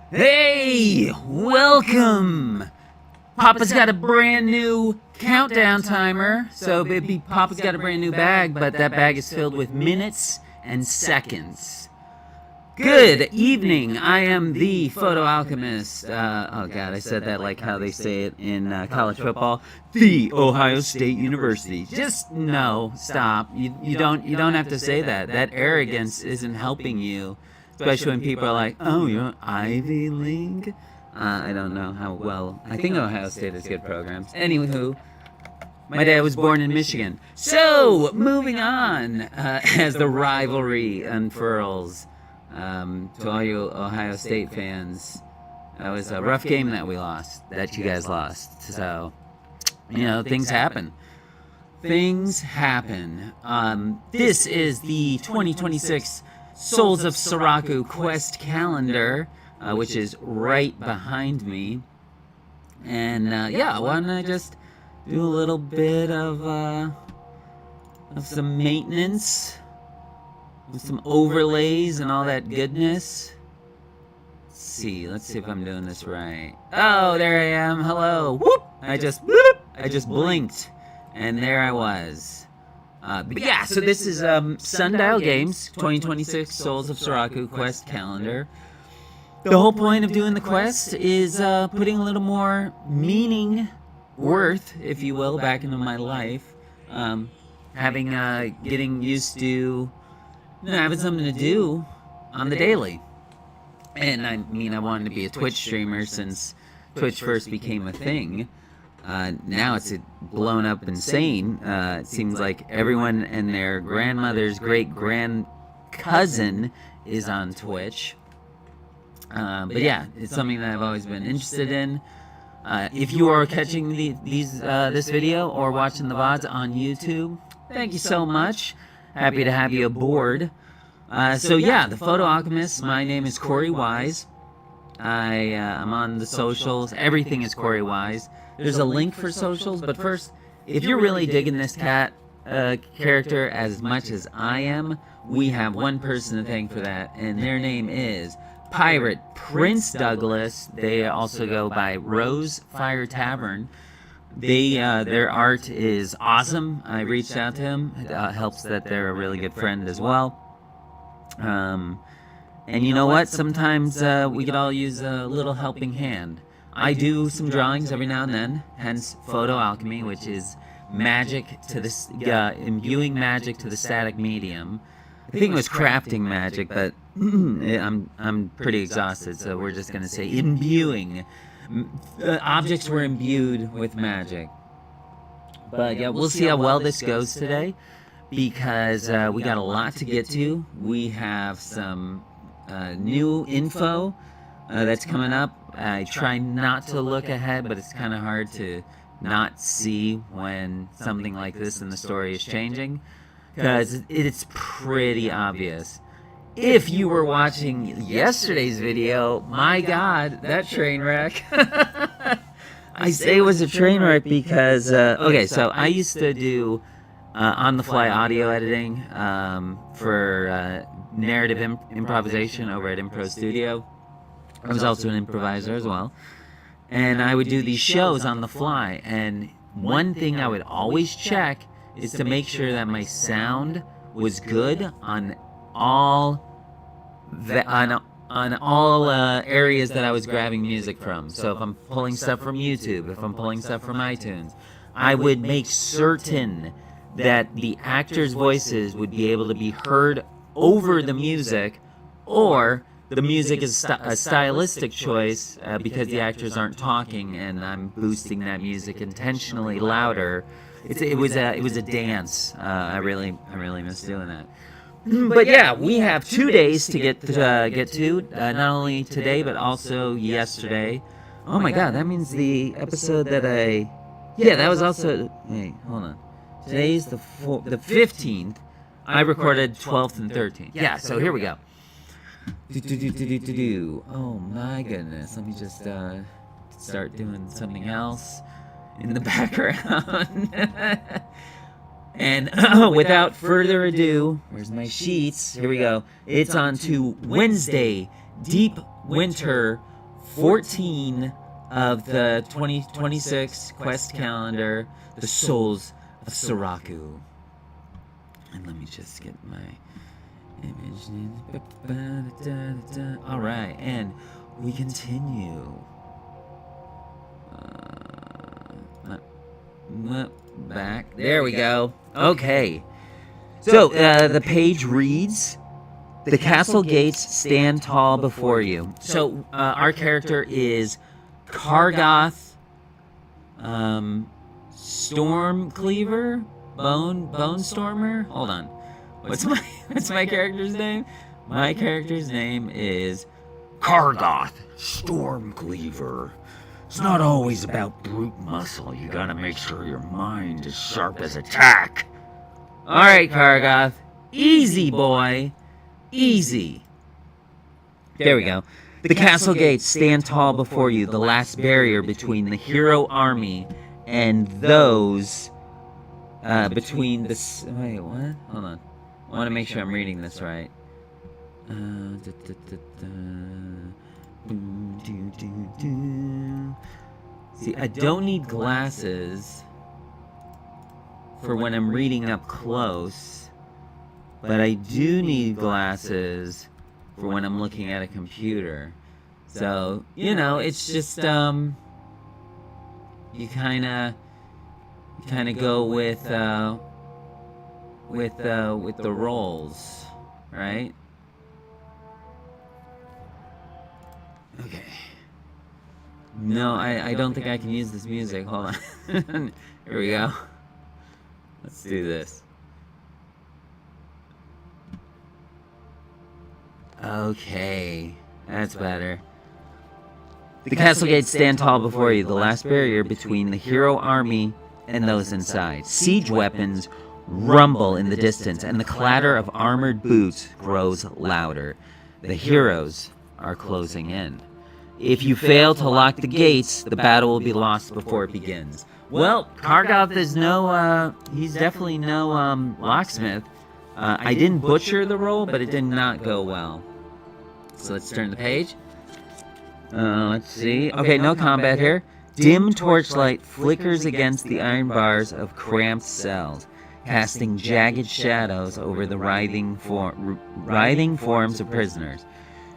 Hey, welcome! Papa's got a brand new countdown timer. So, baby, Papa's got a brand new bag, but that bag is filled with minutes and seconds. Good evening. I am the Photo Alchemist. Oh God, I said that like how they say it in college football. The Ohio State University. Just no, stop. You don't have to say that. That arrogance isn't helping you. Especially when people are like, oh, you're Ivy League? I don't know how well. I think Ohio State has good programs. Anywho, my dad was born in Michigan. So, moving on, as the rivalry unfurls, to all you Ohio State fans, that was a rough game that we lost, that you guys lost. So, things happen. Things happen. This is the 2026 Souls of Saraku quest calendar, which is right behind me. And why don't I just do a little bit of some maintenance, with some overlays and all that goodness. Let's see if I'm doing this right. Oh, there I am. Hello. Whoop! I just blinked, and there I was. But yeah, so this is Sundial Games 2026 Souls of Saraku quest calendar. The whole point of doing the quest is putting a little more meaning, worth, if you will, back into my life. Getting used to having something to do on the daily. And I wanted to be a Twitch streamer since Twitch first became a thing. Now it's blown up insane. It seems like everyone and their grandmother's great-grand-cousin is on Twitch. But yeah, it's something that I've always been interested in. If you are catching this video or watching the VODs on YouTube, thank you so much. Happy to have you aboard. The Photo Alchemist, my name is Corey Wise. I'm on the socials. Everything is Corey Wise. There's a link for socials, but first, if you're really digging this cat character as much as I am, we have one person to thank for that, and their name is Pirate Prince Douglas. They also go by Rose Fire Tavern. Their art is awesome. I reached out to him. It helps that they're a really good friend as well. And you know what? Sometimes we could all use a little helping hand. I do some drawings every now and then, hence Photo Alchemy, which is magic to this, imbuing magic to the static medium. I think it was crafting magic, but I'm pretty exhausted, so we're just gonna say imbuing. Objects were imbued with magic. But yeah, we'll see how well this goes today, because we got a lot to get to. We have some new info that's coming up. I try not to look ahead, but it's kind of hard to not see when something like this in the story is changing, because it's pretty obvious. If you were watching yesterday's video, my God, that train wreck. I say it was a train wreck because, so I used to do on-the-fly audio editing for narrative improvisation over at Impro Studio. I was also an improviser as well. And I would do these shows on the fly. And one thing I would always check is to make sure that my sound was good on all areas that I was grabbing music from. So if I'm pulling stuff from YouTube, if I'm pulling stuff from iTunes, I would make certain that the actors' voices would be able to be heard over the music, or the music is a stylistic choice because the actors aren't talking, and I'm boosting that music intentionally louder. It was a dance. I really miss doing that. But yeah, we have 2 days to get to not only today but also yesterday. Oh my God, that means the episode that that was also. Hey, hold on. Today's the 15th. I recorded 12th and 13th. Yeah, so here we go. Oh my goodness. Let me just start doing something else in the background. And without further ado, where's my sheets? Here we go. It's on to Wednesday, Deepwinter 14 of the 2026 quest calendar, The Souls of Saraku. And let me just get my image. Alright, and we continue. Back. There we go. Okay. So, the page reads, "The castle gates stand tall before you." So, our character is Kargoth, Stormcleaver, Bone Stormer. Hold on. What's my character's name? My character's name is Kargoth, Stormcleaver. It's not always about brute muscle. You gotta make sure your mind is sharp as a tack. Alright, Kargoth. Easy, boy. Easy. There we go. The castle gates stand tall before you, the last barrier between the hero army and those between the... Wait, what? Hold on. I want to make sure I'm reading this right. See, I don't need glasses for when I'm reading up close, but I do need glasses for when I'm looking at a computer. So, you know, it's just, you kind of go with the roles, right? Okay. No, I don't think I can use this music. Hold on. Here we go. Let's do this. Okay, that's better. The castle gates stand tall before you, the last barrier between the hero army and those inside. Siege weapons rumble in the distance, and the clatter of armored boots grows louder. The heroes are closing in. If you fail to lock the gates, the battle will be lost before it begins. Well, Kargoth is he's definitely no locksmith. I didn't butcher the roll, but it did not go well. So let's turn the page. Let's see. Okay, no combat here. Dim torchlight flickers against the iron bars of cramped cells, casting jagged shadows over the writhing forms of prisoners.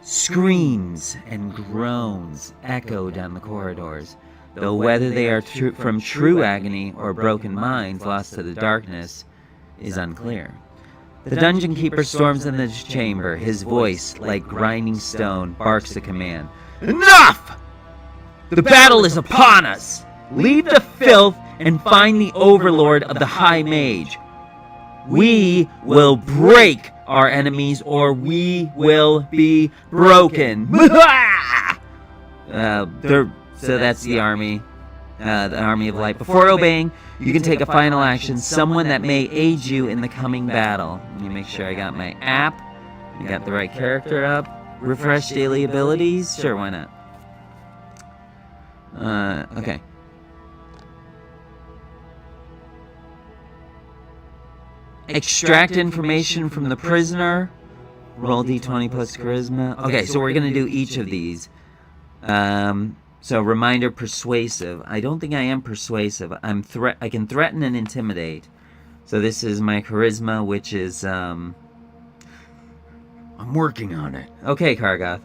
Screams and groans echo down the corridors, though whether they are from true agony or broken minds lost to the darkness is unclear. The dungeon keeper storms in the chamber. His voice, like grinding stone, barks a command. Enough! The battle is upon us! Leave the filth and find the overlord of the High Mage. We will break our enemies, or we will be broken. So that's the army of light. Before obeying, you can take a final action, someone that may aid you in the coming battle. Let me make sure I got my app. I got the right character up. Refresh daily abilities. Sure, why not? Okay. Extract information from the prisoner. Roll d20 plus charisma. Okay, so we're going to do each of these. So reminder, persuasive. I don't think I am persuasive. I can threaten and intimidate. So this is my charisma, which is I'm working on it. Okay, Kargoth.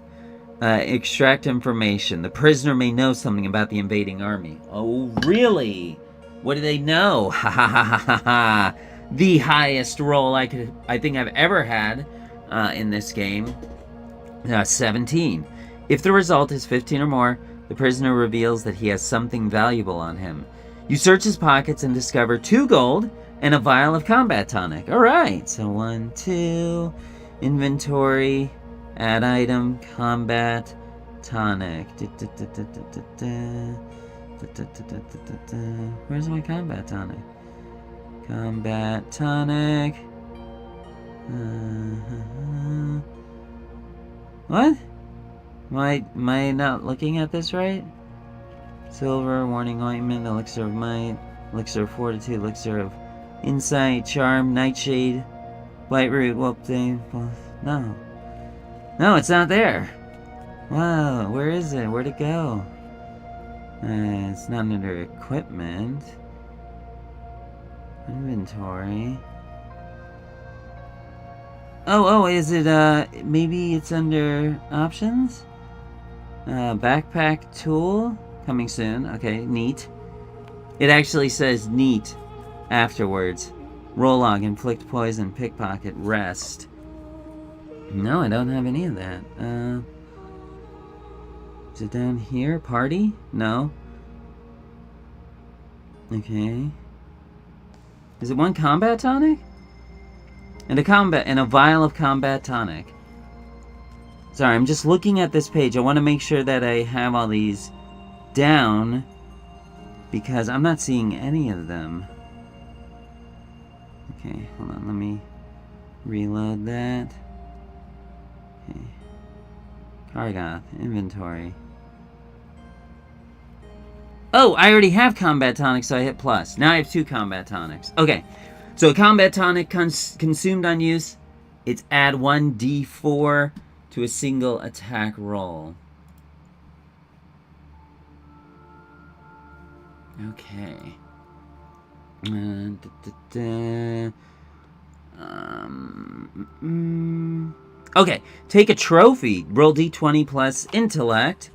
Extract information. The prisoner may know something about the invading army. Oh, really? What do they know? Ha ha ha ha ha ha. The highest roll I think I've ever had in this game. 17. If the result is 15 or more, the prisoner reveals that he has something valuable on him. You search his pockets and discover 2 gold and a vial of combat tonic. Alright, so 1, 2, inventory, add item, combat tonic. Where's my combat tonic? Combat tonic. What? Am I not looking at this right? Silver, warning ointment, elixir of might, elixir of fortitude, elixir of insight, charm, nightshade, blight root, whoop thing. No. No, it's not there. Whoa, where is it? Where'd it go? It's not under equipment. Inventory. Oh, is it, maybe it's under options? Backpack tool? Coming soon. Okay, neat. It actually says neat afterwards. Roll log, inflict poison, pickpocket, rest. No, I don't have any of that. Is it down here? Party? No. Okay. Is it one combat tonic? And a vial of combat tonic. Sorry, I'm just looking at this page. I want to make sure that I have all these down because I'm not seeing any of them. Okay, hold on. Let me reload that. Okay. Kargoth, inventory. Oh, I already have combat tonics, so I hit plus. Now I have 2 combat tonics. Okay, so a combat tonic consumed on use, it's add 1d4 to a single attack roll. Okay. Okay, take a trophy. Roll d20 plus intellect.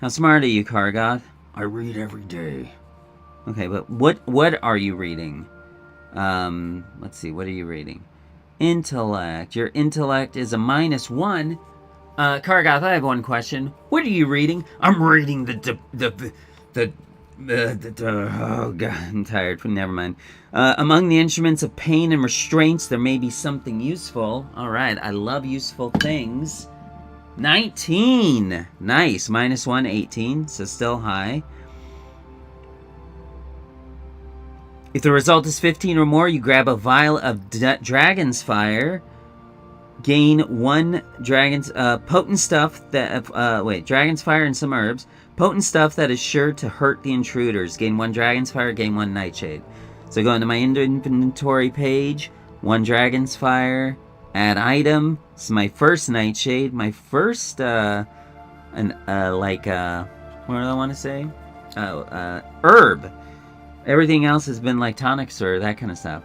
How smart are you, Kargoth? I read every day. Okay, but what are you reading? Let's see, what are you reading? Intellect. Your intellect is a -1. Kargoth, I have one question. What are you reading? I'm reading oh god, I'm tired. Never mind. Among the instruments of pain and restraints, there may be something useful. Alright, I love useful things. 19! Nice. -1, 18, so still high. If the result is 15 or more, you grab a vial of Dragon's Fire. Gain 1 Dragon's... potent stuff that... Dragon's Fire and some herbs. Potent stuff that is sure to hurt the intruders. Gain 1 Dragon's Fire, gain 1 Nightshade. So go into my inventory page. 1 Dragon's Fire. Add item. This is my first Nightshade. My first, what do I want to say? Herb. Everything else has been like tonics or that kind of stuff.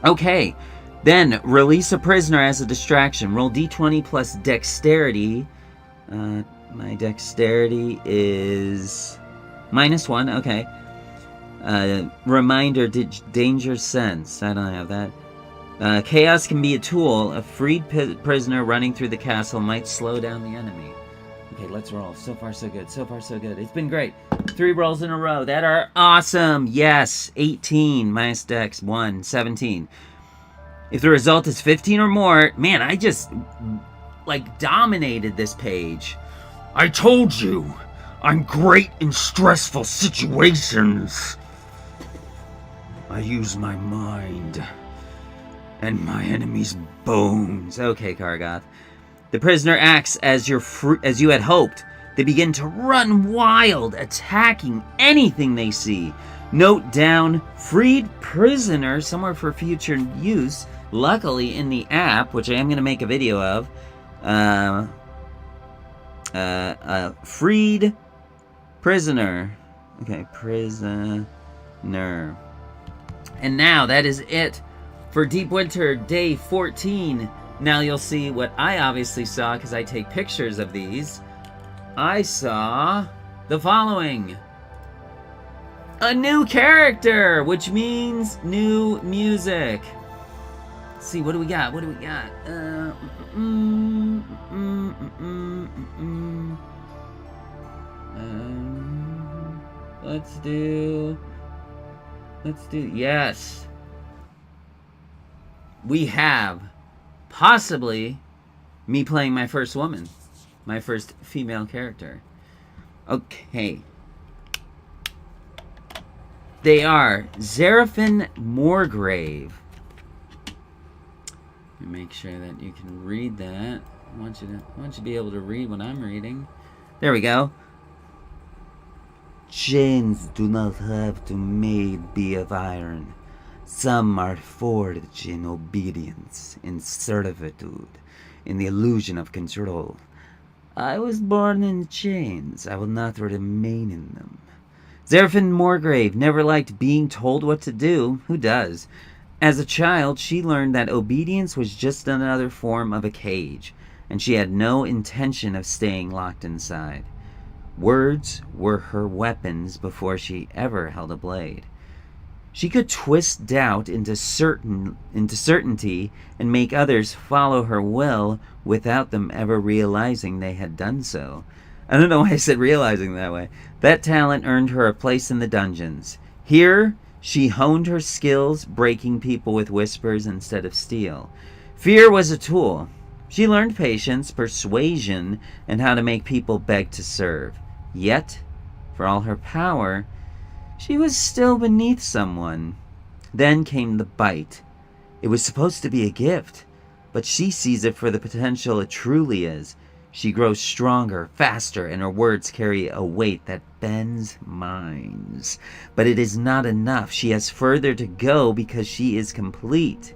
Okay. Then, release a prisoner as a distraction. Roll d20 plus dexterity. My dexterity is -1. Okay. Reminder, danger sense. I don't have that. Chaos can be a tool. A freed prisoner running through the castle might slow down the enemy. Okay, let's roll. So far, so good. So far, so good. It's been great. 3 rolls in a row. That are awesome. Yes. 18 minus dex 1. 17. If the result is 15 or more, man, I just, like, dominated this page. I told you, I'm great in stressful situations. I use my mind and my enemy's bones. Okay, Kargoth. The prisoner acts as you had hoped. They begin to run wild, attacking anything they see. Note down, freed prisoner, somewhere for future use. Luckily, in the app, which I am going to make a video of, freed prisoner. Okay, prisoner. And now, that is it for Deepwinter Day 14. Now you'll see what I obviously saw, because I take pictures of these. I saw the following. A new character, which means new music. Let's see, what do we got? What do we got? Let's do, yes. We have possibly me playing my first woman, my first female character. Okay. They are Zerafin Morgrave. Let me make sure that you can read that. I want you to be able to read what I'm reading. There we go. Chains do not have to be of iron. Some are forged in obedience, in servitude, in the illusion of control. I was born in chains. I will not remain in them. Zerafin Morgrave never liked being told what to do. Who does? As a child, she learned that obedience was just another form of a cage, and she had no intention of staying locked inside. Words were her weapons before she ever held a blade. She could twist doubt into certainty and make others follow her will without them ever realizing they had done so. I don't know why I said realizing that way. That talent earned her a place in the dungeons. Here, she honed her skills, breaking people with whispers instead of steel. Fear was a tool. She learned patience, persuasion, and how to make people beg to serve. Yet, for all her power, she was still beneath someone. Then came the bite. It was supposed to be a gift, but she sees it for the potential it truly is. She grows stronger, faster, and her words carry a weight that bends minds. But it is not enough. She has further to go because she is complete.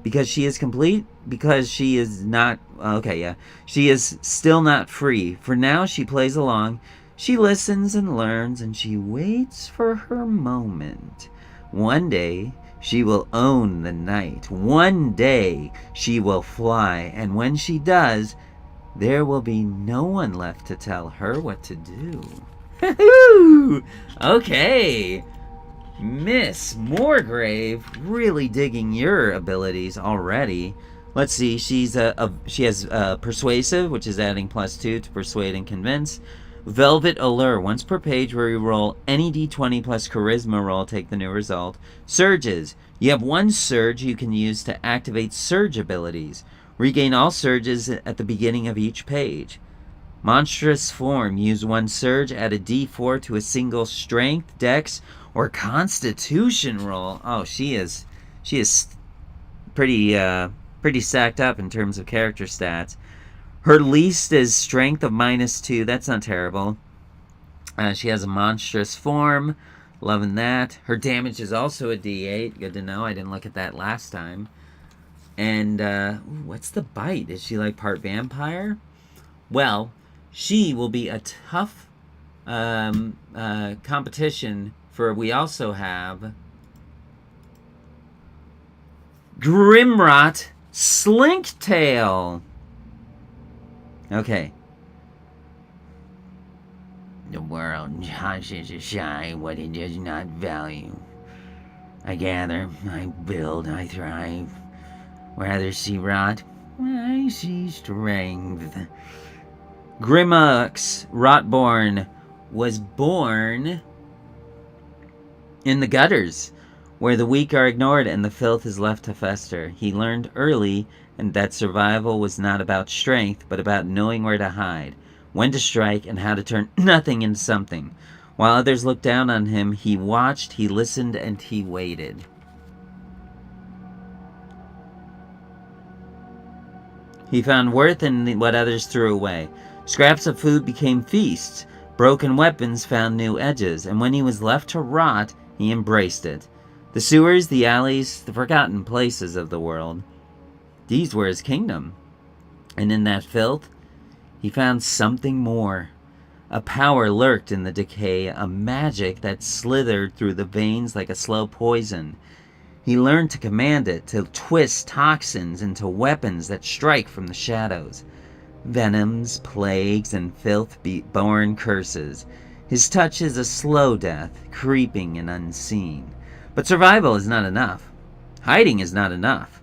Because she is complete? Because she is not... Okay, yeah. She is still not free. For now, she plays along. She listens and learns, and she waits for her moment. One day, she will own the night. One day, she will fly. And when she does, there will be no one left to tell her what to do. Okay. Miss Morgrave, really digging your abilities already. Let's see, she has Persuasive, which is adding +2 to Persuade and Convince. Velvet Allure, once per page where you roll any d20 plus Charisma roll, take the new result. Surges, you have one surge you can use to activate surge abilities. Regain all surges at the beginning of each page. Monstrous Form, use one surge, add a d4 to a single Strength, Dex, or Constitution roll. Oh, she is pretty stacked up in terms of character stats. Her least is Strength of -2. That's not terrible. She has a Monstrous Form. Loving that. Her damage is also a d8. Good to know. I didn't look at that last time. And what's the bite? Is she like part vampire? Well, she will be a tough competition for... We also have Grimrot Slinktail. Okay. The world hushes aside what it does not value. I gather, I build, I thrive. Where others see rot, I see strength. Grimux Rotborn was born in the gutters, where the weak are ignored and the filth is left to fester. He learned early and that survival was not about strength, but about knowing where to hide, when to strike, and how to turn nothing into something. While others looked down on him, he watched, he listened, and he waited. He found worth in what others threw away. Scraps of food became feasts. Broken weapons found new edges, and when he was left to rot, he embraced it. The sewers, the alleys, the forgotten places of the world. These were his kingdom. And in that filth, he found something more. A power lurked in the decay, a magic that slithered through the veins like a slow poison. He learned to command it, to twist toxins into weapons that strike from the shadows. Venoms, plagues, and filth-born curses. His touch is a slow death, creeping and unseen. But survival is not enough. Hiding is not enough.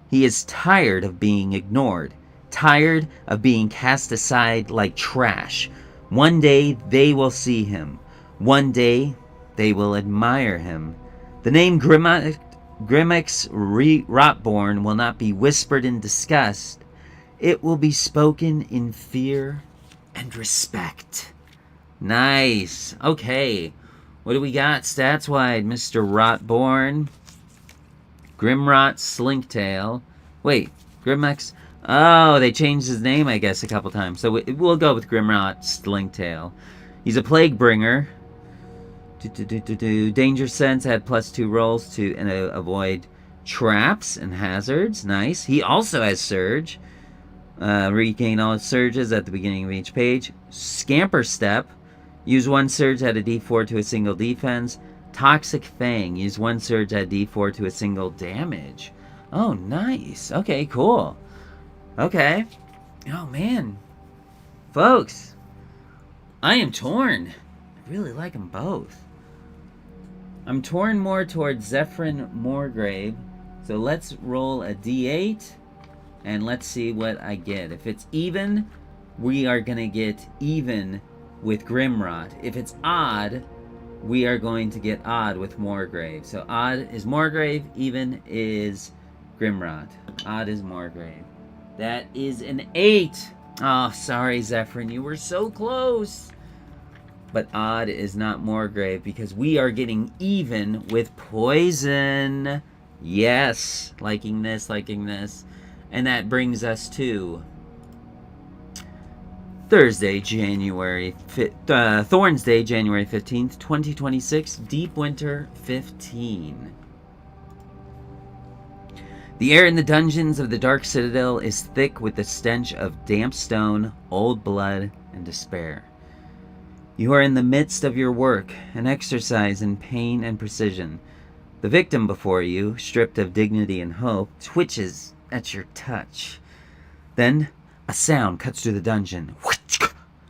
He is tired of being ignored, tired of being cast aside like trash. One day they will see him. One day they will admire him. The name Grimux Rotborn will not be whispered in disgust. It will be spoken in fear and respect. Nice. Okay. What do we got stats-wise, Mr. Rotborn? Grimrot Slinktail. Wait, Grimux... Oh, they changed his name, I guess, a couple times. So we'll go with Grimrot Slinktail. He's a plague bringer. Danger sense, had +2 rolls to avoid traps and hazards. Nice. He also has surge. Regain all surges at the beginning of each page. Scamper Step. Use 1 surge at a d4 to a single defense. Toxic Fang. Use 1 surge at d4 to a single damage. Oh, nice. Okay, cool. Okay. Oh, man. Folks, I am torn. I really like them both. I'm torn more towards Zephyrin Moorgrave. So let's roll a d8. And let's see what I get. If it's even, we are going to get even with Grimrot. If it's odd, we are going to get odd with Moorgrave. So odd is Moorgrave, even is Grimrot. Odd is Moorgrave. That is an 8. Oh, sorry, Zephyrin. You were so close. But odd is not Moorgrave because we are getting even with Poison. Yes. Liking this, liking this. And that brings us to Thursday, January 5th, Thorns Day, January 15th, 2026, Deepwinter 15. The air in the dungeons of the Dark Citadel is thick with the stench of damp stone, old blood, and despair. You are in the midst of your work, an exercise in pain and precision. The victim before you, stripped of dignity and hope, twitches at your touch. Then a sound cuts through the dungeon.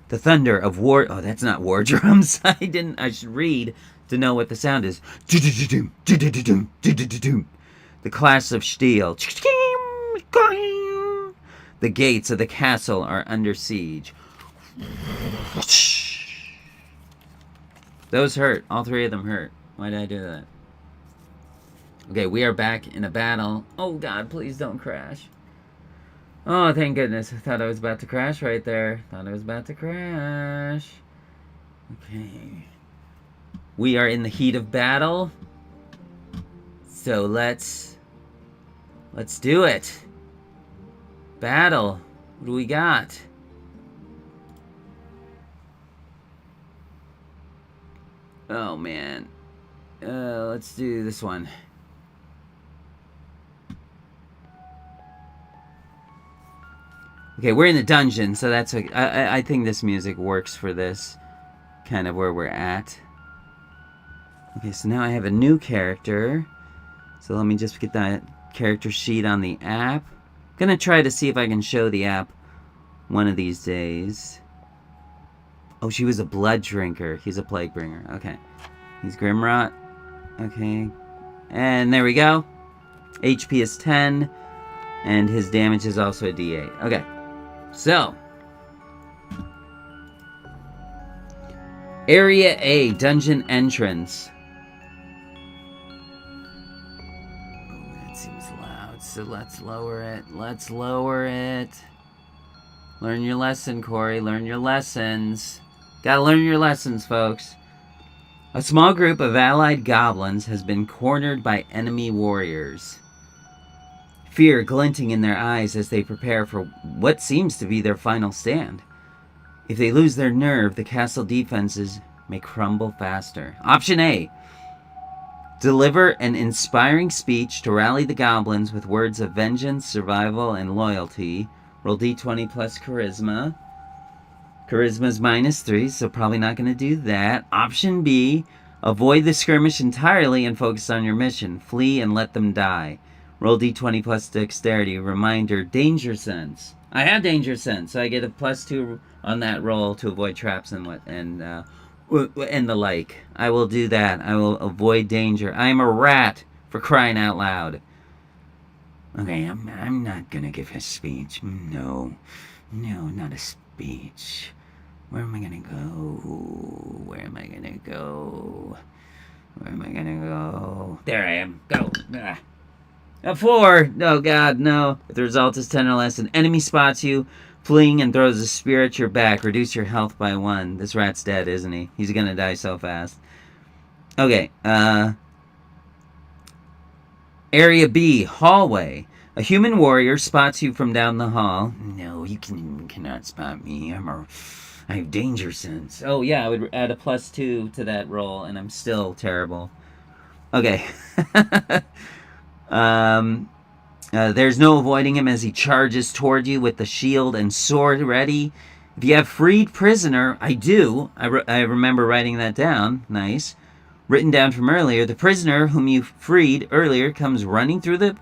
The thunder of war... Oh, that's not war drums. I should read to know what the sound is. The clash of steel. The gates of the castle are under siege. Those hurt. All 3 of them hurt. Why did I do that? Okay, we are back in a battle. Oh god, please don't crash. Oh, thank goodness. I thought I was about to crash right there. Thought I was about to crash. Okay. We are in the heat of battle. So let's do it. Battle. What do we got? Oh man. Let's do this one. Okay, we're in the dungeon, so that's like, I think this music works for this kind of where we're at. Okay, so now I have a new character. So let me just get that character sheet on the app. Gonna try to see if I can show the app one of these days. Oh, she was a blood drinker. He's a plague bringer. Okay. He's Grimrot. Okay. And there we go. HP is 10. And his damage is also a D8. Okay. So. Area A, dungeon entrance. Oh, that seems loud. So let's lower it. Let's lower it. Learn your lesson, Corey. Learn your lessons. Gotta learn your lessons, folks. A small group of allied goblins has been cornered by enemy warriors. Fear glinting in their eyes as they prepare for what seems to be their final stand. If they lose their nerve, the castle defenses may crumble faster. Option A. Deliver an inspiring speech to rally the goblins with words of vengeance, survival, and loyalty. Roll d20 plus charisma. Charisma's -3, so probably not going to do that. Option B. Avoid the skirmish entirely and focus on your mission. Flee and let them die. Roll d20 plus dexterity. Reminder, danger sense. I have danger sense, so I get a +2 on that roll to avoid traps and the like. I will do that. I will avoid danger. I am a rat, for crying out loud. Okay, I'm not gonna give a speech. No, not a speech. Where am I gonna go? Where am I gonna go? Where am I gonna go? There I am. Go. A 4. Oh god, no. If the result is 10 or less, an enemy spots you, fleeing and throws a spear at your back. Reduce your health by 1. This rat's dead, isn't he? He's gonna die so fast. Okay, Area B, hallway. A human warrior spots you from down the hall. No, you cannot spot me. I have danger sense. Oh yeah, I would add a +2 to that roll, and I'm still terrible. Okay. There's no avoiding him as he charges toward you with the shield and sword ready. If you have freed prisoner, I do. I remember writing that down. Nice. Written down from earlier. The prisoner whom you freed earlier comes running through the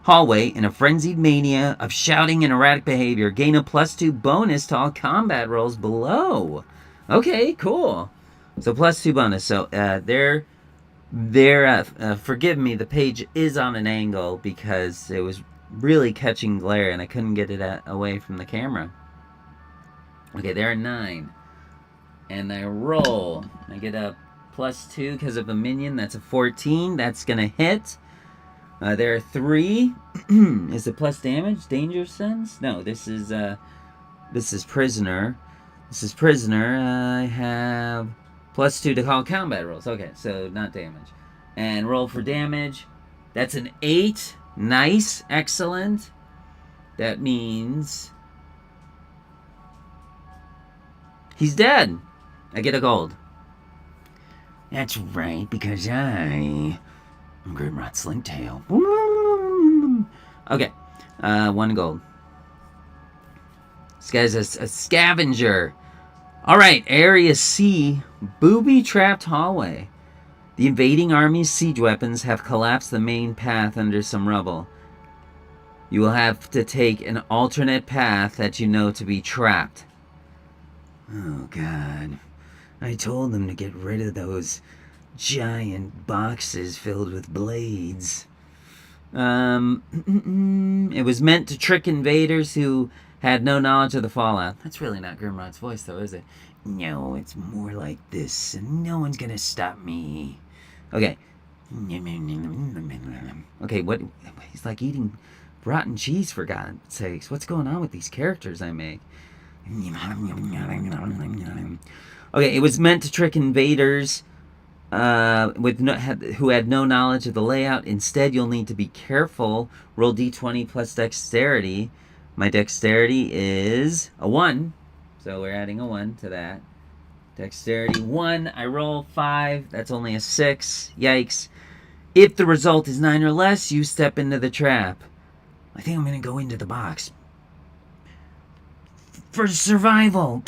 hallway in a frenzied mania of shouting and erratic behavior. Gain a +2 bonus to all combat rolls below. Okay, cool. So +2 bonus. So forgive me, the page is on an angle because it was really catching glare and I couldn't get it away from the camera. Okay, there are 9. And I roll. I get a +2 because of a minion. That's a 14. That's going to hit. There are 3. Is it plus damage? Danger sense? No, this is prisoner. This is prisoner. I have +2 to call combat rolls. Okay, so not damage. And roll for damage. That's an 8. Nice. Excellent. That means he's dead. I get a gold. That's right, because I'm Grimrod Slingtail. Okay. 1 gold. This guy's a scavenger. Alright, Area C. Booby-trapped hallway. The invading army's siege weapons have collapsed the main path under some rubble. You will have to take an alternate path that you know to be trapped. Oh, God. I told them to get rid of those giant boxes filled with blades. It was meant to trick invaders who had no knowledge of the fallout. That's really not Grimrod's voice, though, is it? No, it's more like this, and no one's gonna stop me. Okay. Okay, what? He's like eating rotten cheese, for God's sakes. What's going on with these characters I make? Okay, it was meant to trick invaders who had no knowledge of the layout. Instead, you'll need to be careful. Roll d20 plus dexterity. My dexterity is a 1, so we're adding a 1 to that. Dexterity 1. I roll 5. That's only a 6. Yikes. If the result is 9 or less, you step into the trap. I think I'm going to go into the box. For survival.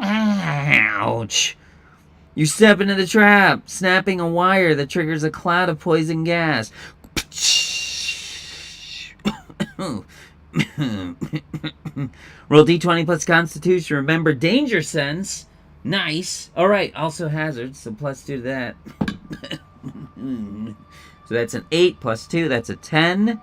Ouch. You step into the trap, snapping a wire that triggers a cloud of poison gas. Roll d20 plus constitution. Remember danger sense. Nice. Alright, also hazards, so +2 to that. So that's an 8 plus 2, that's a 10.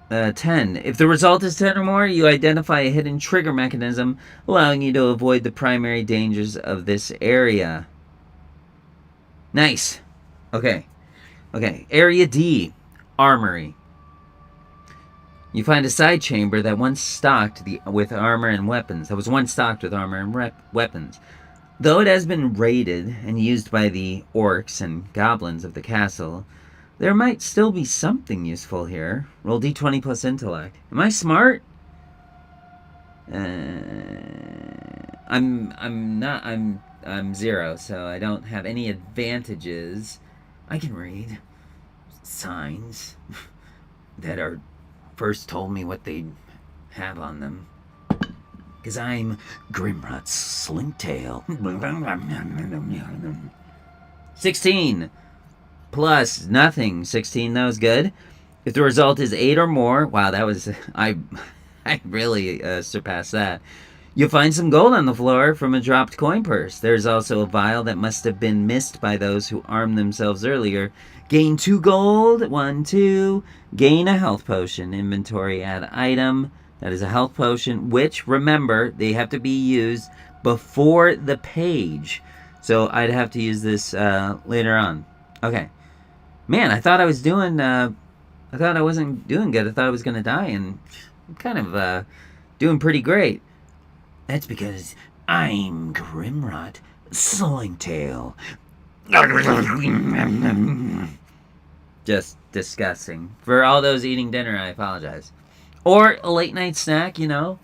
10. If the result is 10 or more, you identify a hidden trigger mechanism, allowing you to avoid the primary dangers of this area. Nice. Okay. Area D. Armory. You find a side chamber that once stocked with armor and weapons. Weapons. Though it has been raided and used by the orcs and goblins of the castle, there might still be something useful here. Roll d20 plus intellect. Am I smart? I'm 0, so I don't have any advantages. I can read signs that are first told me what they have on them. Because I'm Grimrod Slingtail. 16 plus nothing. 16, that was good. If the result is 8 or more, wow, that was I really surpassed that. You'll find some gold on the floor from a dropped coin purse. There's also a vial that must have been missed by those who armed themselves earlier. Gain 2 gold. 1, 2. Gain a health potion. Inventory, add item. That is a health potion, which, remember, they have to be used before the page. So I'd have to use this later on. Okay. Man, I thought I was doing, I thought I wasn't doing good. I thought I was going to die, and I'm kind of doing pretty great. That's because I'm Grimrod Slingtail. Just disgusting. For all those eating dinner, I apologize. Or a late night snack, you know.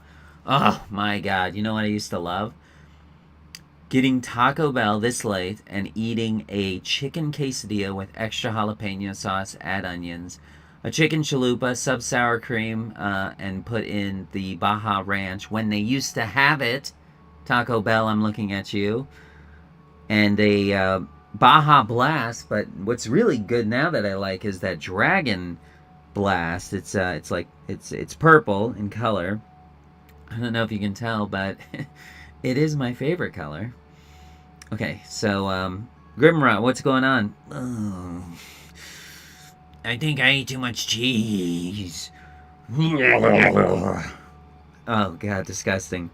Oh my God, you know what I used to love? getting Taco Bell this late and eating a chicken quesadilla with extra jalapeno sauce, add onions, a chicken chalupa, sub sour cream, and put in the Baja Ranch when they used to have it. Taco Bell, I'm looking at you. And a Baja Blast, but what's really good now that I like is that Dragon Blast. It's purple in color. I don't know if you can tell, but it is my favorite color. Okay, so Grimrod, what's going on? Oh, I think I ate too much cheese. Oh god, disgusting.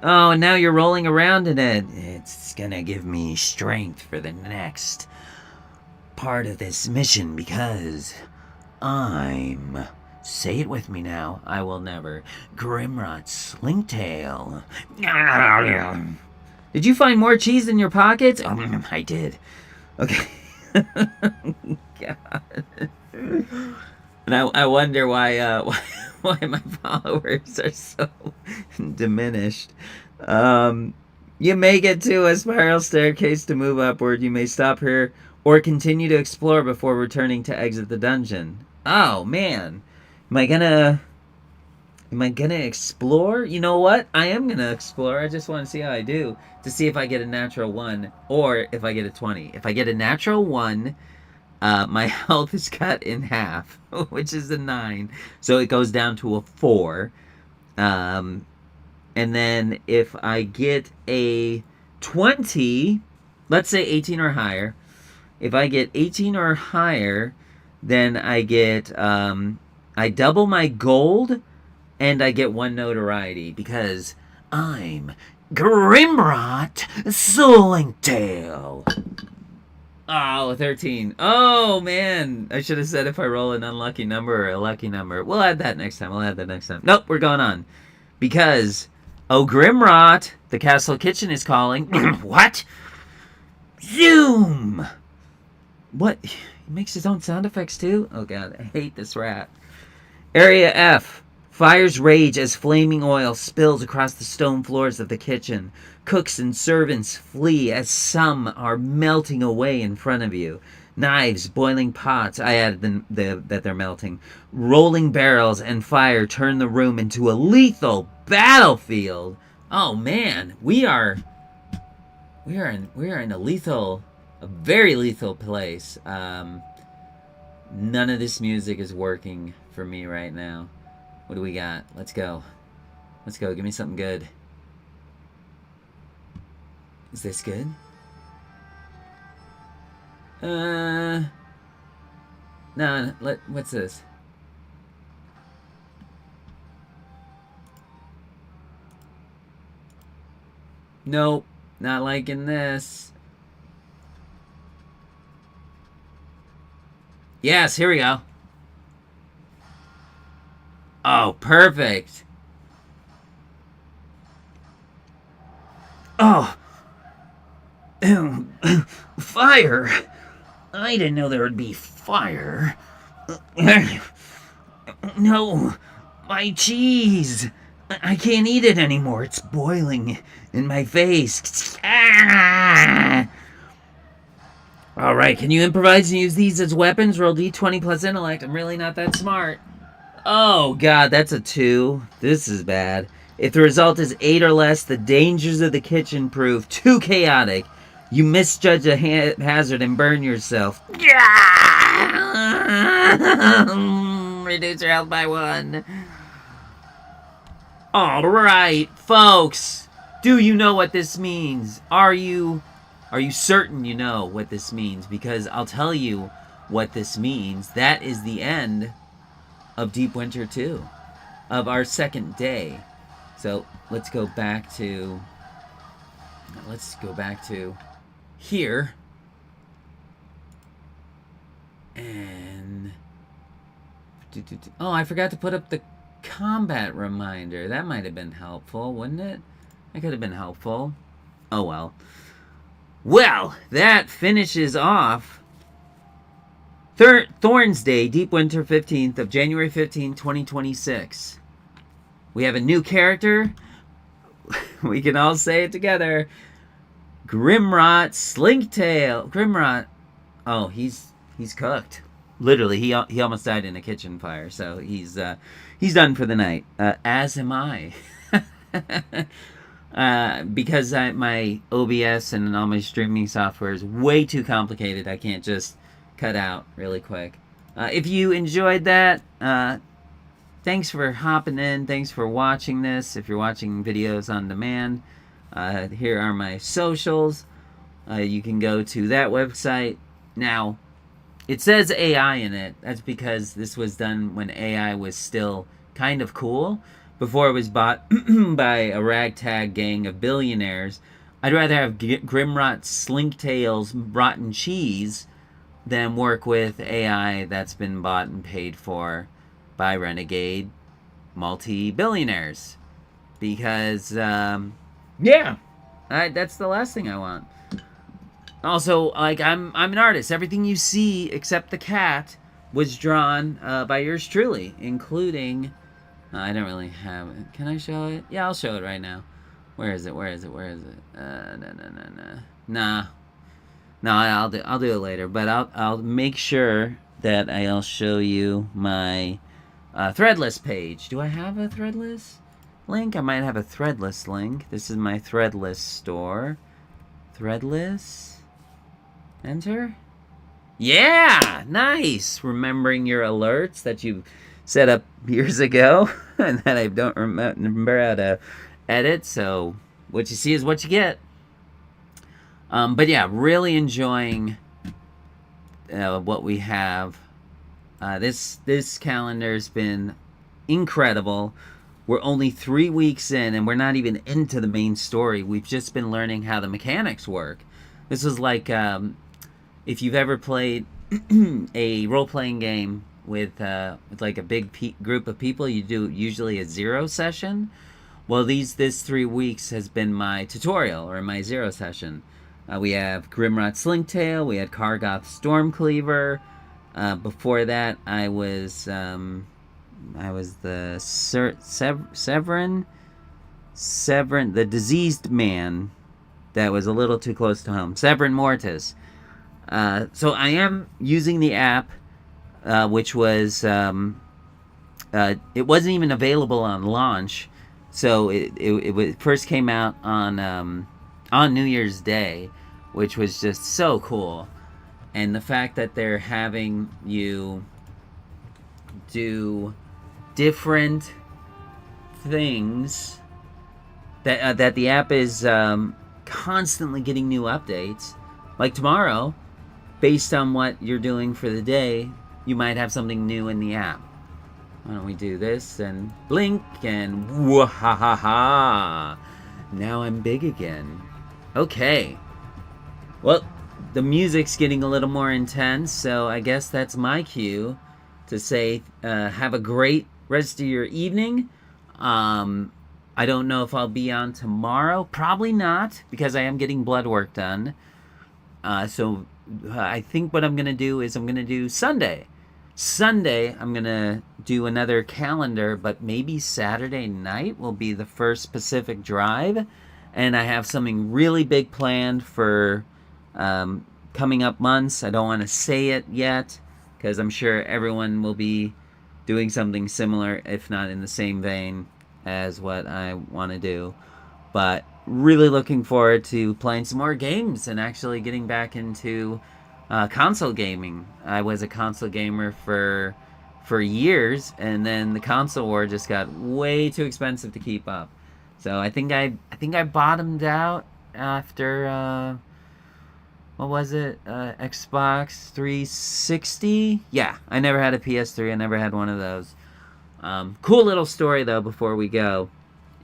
Oh, and now you're rolling around in it. It's gonna give me strength for the next part of this mission because I'm... Say it with me now. I will never. Grimrod Slinktail. Did you find more cheese in your pockets? I did. Okay. God. And I wonder why my followers are so diminished. You may get to a spiral staircase to move upward. You may stop here or continue to explore before returning to exit the dungeon. Oh, man. Am I gonna explore? You know what? I am gonna explore. I just want to see how I do. To see if I get a natural 1 or if I get a 20. If I get a natural 1, my health is cut in half, which is a 9. So it goes down to a 4. And then if I get a 20, let's say 18 or higher. If I get 18 or higher, then I get... I double my gold, and I get 1 notoriety, because I'm Grimrod Slinktail. Oh, 13. Oh, man. I should have said if I roll an unlucky number or a lucky number. We'll add that next time. Nope, we're going on. Because, oh, Grimrod, the castle kitchen is calling. What? Zoom! What? He makes his own sound effects, too? Oh, God, I hate this rat. Area F. Fires rage as flaming oil spills across the stone floors of the kitchen. Cooks and servants flee as some are melting away in front of you. Knives, boiling pots, I added that they're melting. Rolling barrels and fire turn the room into a lethal battlefield. Oh man, we are in a very lethal place. None of this music is working for me right now. What do we got? Let's go. Give me something good. Is this good? No, what's this? Nope, not liking this. Yes, here we go. Oh, perfect. Oh. Fire. I didn't know there would be fire. No, my cheese. I can't eat it anymore. It's boiling in my face. Ah! Alright, can you improvise and use these as weapons? Roll d20 plus intellect. I'm really not that smart. Oh, God, that's a 2. This is bad. If the result is 8 or less, the dangers of the kitchen prove too chaotic. You misjudge a hazard and burn yourself. Reduce your health by 1. Alright, folks. Do you know what this means? Are you certain you know what this means? Because I'll tell you what this means. That is the end of Deepwinter 2, of our second day. So let's go back to here, and oh, I forgot to put up the combat reminder. That might have been helpful, wouldn't it? That could have been helpful. Oh well. Well, that finishes off Thorns Day, Deepwinter 15th of January 15, 2026. We have a new character. We can all say it together. Grimrot Slinktail. Grimrot. Oh, he's cooked. Literally, he almost died in a kitchen fire, so he's done for the night. As am I. Because my OBS and all my streaming software is way too complicated, I can't just cut out really quick. If you enjoyed that, thanks for hopping in. Thanks for watching this. If you're watching videos on demand, here are my socials. You can go to that website. Now, it says AI in it. That's because this was done when AI was still kind of cool, before it was bought by a ragtag gang of billionaires. I'd rather have Grimrot Slinktail's rotten cheese than work with AI that's been bought and paid for by renegade multi-billionaires. Because, yeah, that's the last thing I want. Also, like, I'm an artist. Everything you see except the cat was drawn by yours truly, including... I don't really have it. Can I show it? Yeah, I'll show it right now. Where is it? Nah. No, I'll do it later. But I'll make sure that I'll show you my Threadless page. Do I have a Threadless link? I might have a Threadless link. This is my Threadless store. Threadless. Enter. Yeah, nice. Remembering your alerts that you set up years ago and that I don't remember how to edit. So what you see is what you get. But yeah, really enjoying what we have. This calendar's been incredible. We're only 3 weeks in, and we're not even into the main story. We've just been learning how the mechanics work. This is like if you've ever played a role-playing game with like a big group of people, you do usually a 0 session. Well, this 3 weeks has been my tutorial, or my 0 session. We have Grimrot Slinktail, we had Kargoth Stormcleaver. Before that, I was the Severin, the diseased man that was a little too close to home. Severin Mortis. So I am using the app, which was it wasn't even available on launch. So it first came out on New Year's Day, which was just so cool. And the fact that they're having you do different things, that the app is constantly getting new updates. Like tomorrow, based on what you're doing for the day, you might have something new in the app. Why don't we do this and blink and wah-ha-ha-ha. Now I'm big again. Okay. Well, the music's getting a little more intense, so I guess that's my cue to say have a great rest of your evening. I don't know if I'll be on tomorrow. Probably not, because I am getting blood work done. So I think what I'm going to do is I'm going to do Sunday. Sunday, I'm going to do another calendar, but maybe Saturday night will be the first Pacific Drive. And I have something really big planned for coming up months. I don't want to say it yet, because I'm sure everyone will be doing something similar, if not in the same vein as what I want to do. But really looking forward to playing some more games and actually getting back into console gaming. I was a console gamer for years, and then the console war just got way too expensive to keep up. So I think I bottomed out after what was it? Xbox 360? Yeah, I never had a PS3. I never had one of those. Cool little story though before we go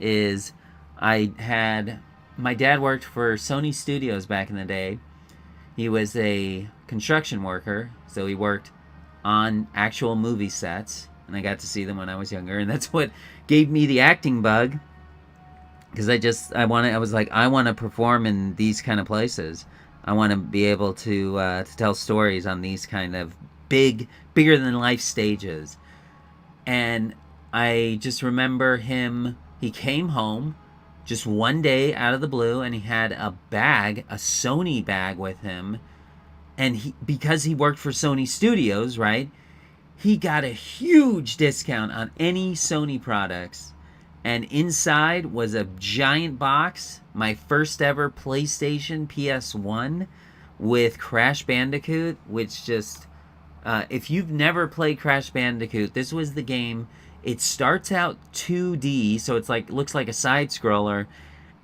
is my dad worked for Sony Studios back in the day. He was a construction worker, so he worked on actual movie sets, and I got to see them when I was younger, and that's what gave me the acting bug, because I was like, I want to perform in these kind of places. I want to be able to tell stories on these kind of bigger than life stages. And I just remember he came home just one day out of the blue, and he had a bag, a Sony bag with him. And because he worked for Sony Studios, right, he got a huge discount on any Sony products. And inside was a giant box, my first ever PlayStation PS1 with Crash Bandicoot, which just, if you've never played Crash Bandicoot, this was the game. It starts out 2D, so it's like, looks like a side scroller,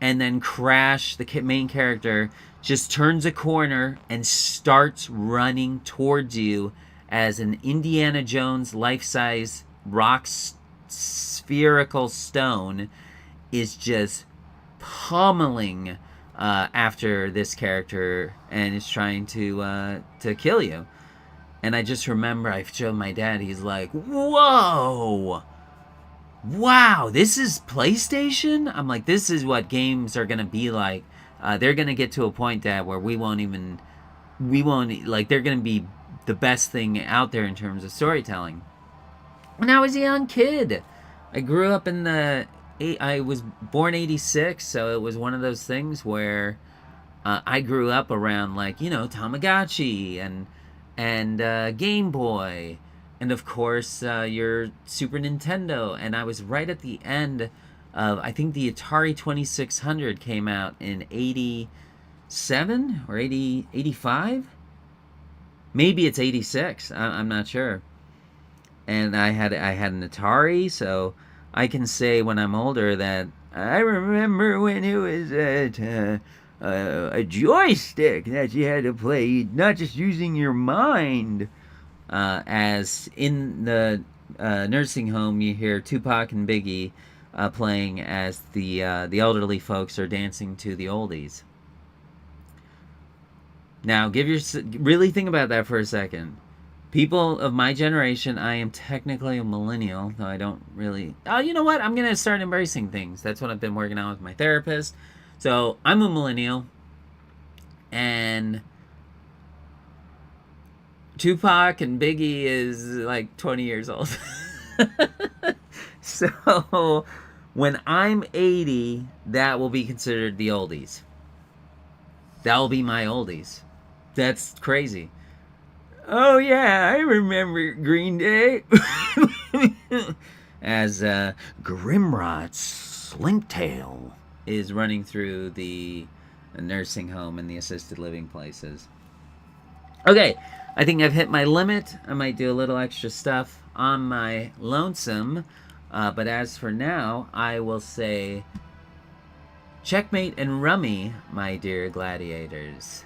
and then Crash, the main character, just turns a corner and starts running towards you as an Indiana Jones life-size rock spherical stone is just pummeling after this character and is trying to kill you. And I just remember I showed my dad. He's like, "Whoa, wow, this is PlayStation?" I'm like, "This is what games are gonna be like. They're gonna get to a point, Dad, where we won't like. They're gonna be the best thing out there in terms of storytelling." When I was a young kid, I grew up in I was born '86, so it was one of those things where I grew up around, like, Tamagotchi and Game Boy, and of course your Super Nintendo. And I was right at the end of, I think the Atari 2600 came out in '87 or 85. Maybe it's '86. I'm not sure. And I had an Atari, so I can say when I'm older that I remember when it was a joystick that you had to play, not just using your mind. As in the nursing home, you hear Tupac and Biggie playing as the elderly folks are dancing to the oldies. Now, really think about that for a second. People of my generation, I am technically a millennial, though I don't really... Oh, you know what? I'm going to start embracing things. That's what I've been working on with my therapist. So, I'm a millennial, and Tupac and Biggie is like 20 years old. So, when I'm 80, that will be considered the oldies. That will be my oldies. That's crazy. Oh yeah, I remember Green Day. As Grimrot's Slinktail is running through the nursing home and the assisted living places. Okay, I think I've hit my limit. I might do a little extra stuff on my lonesome. But as for now, I will say checkmate and rummy, my dear gladiators.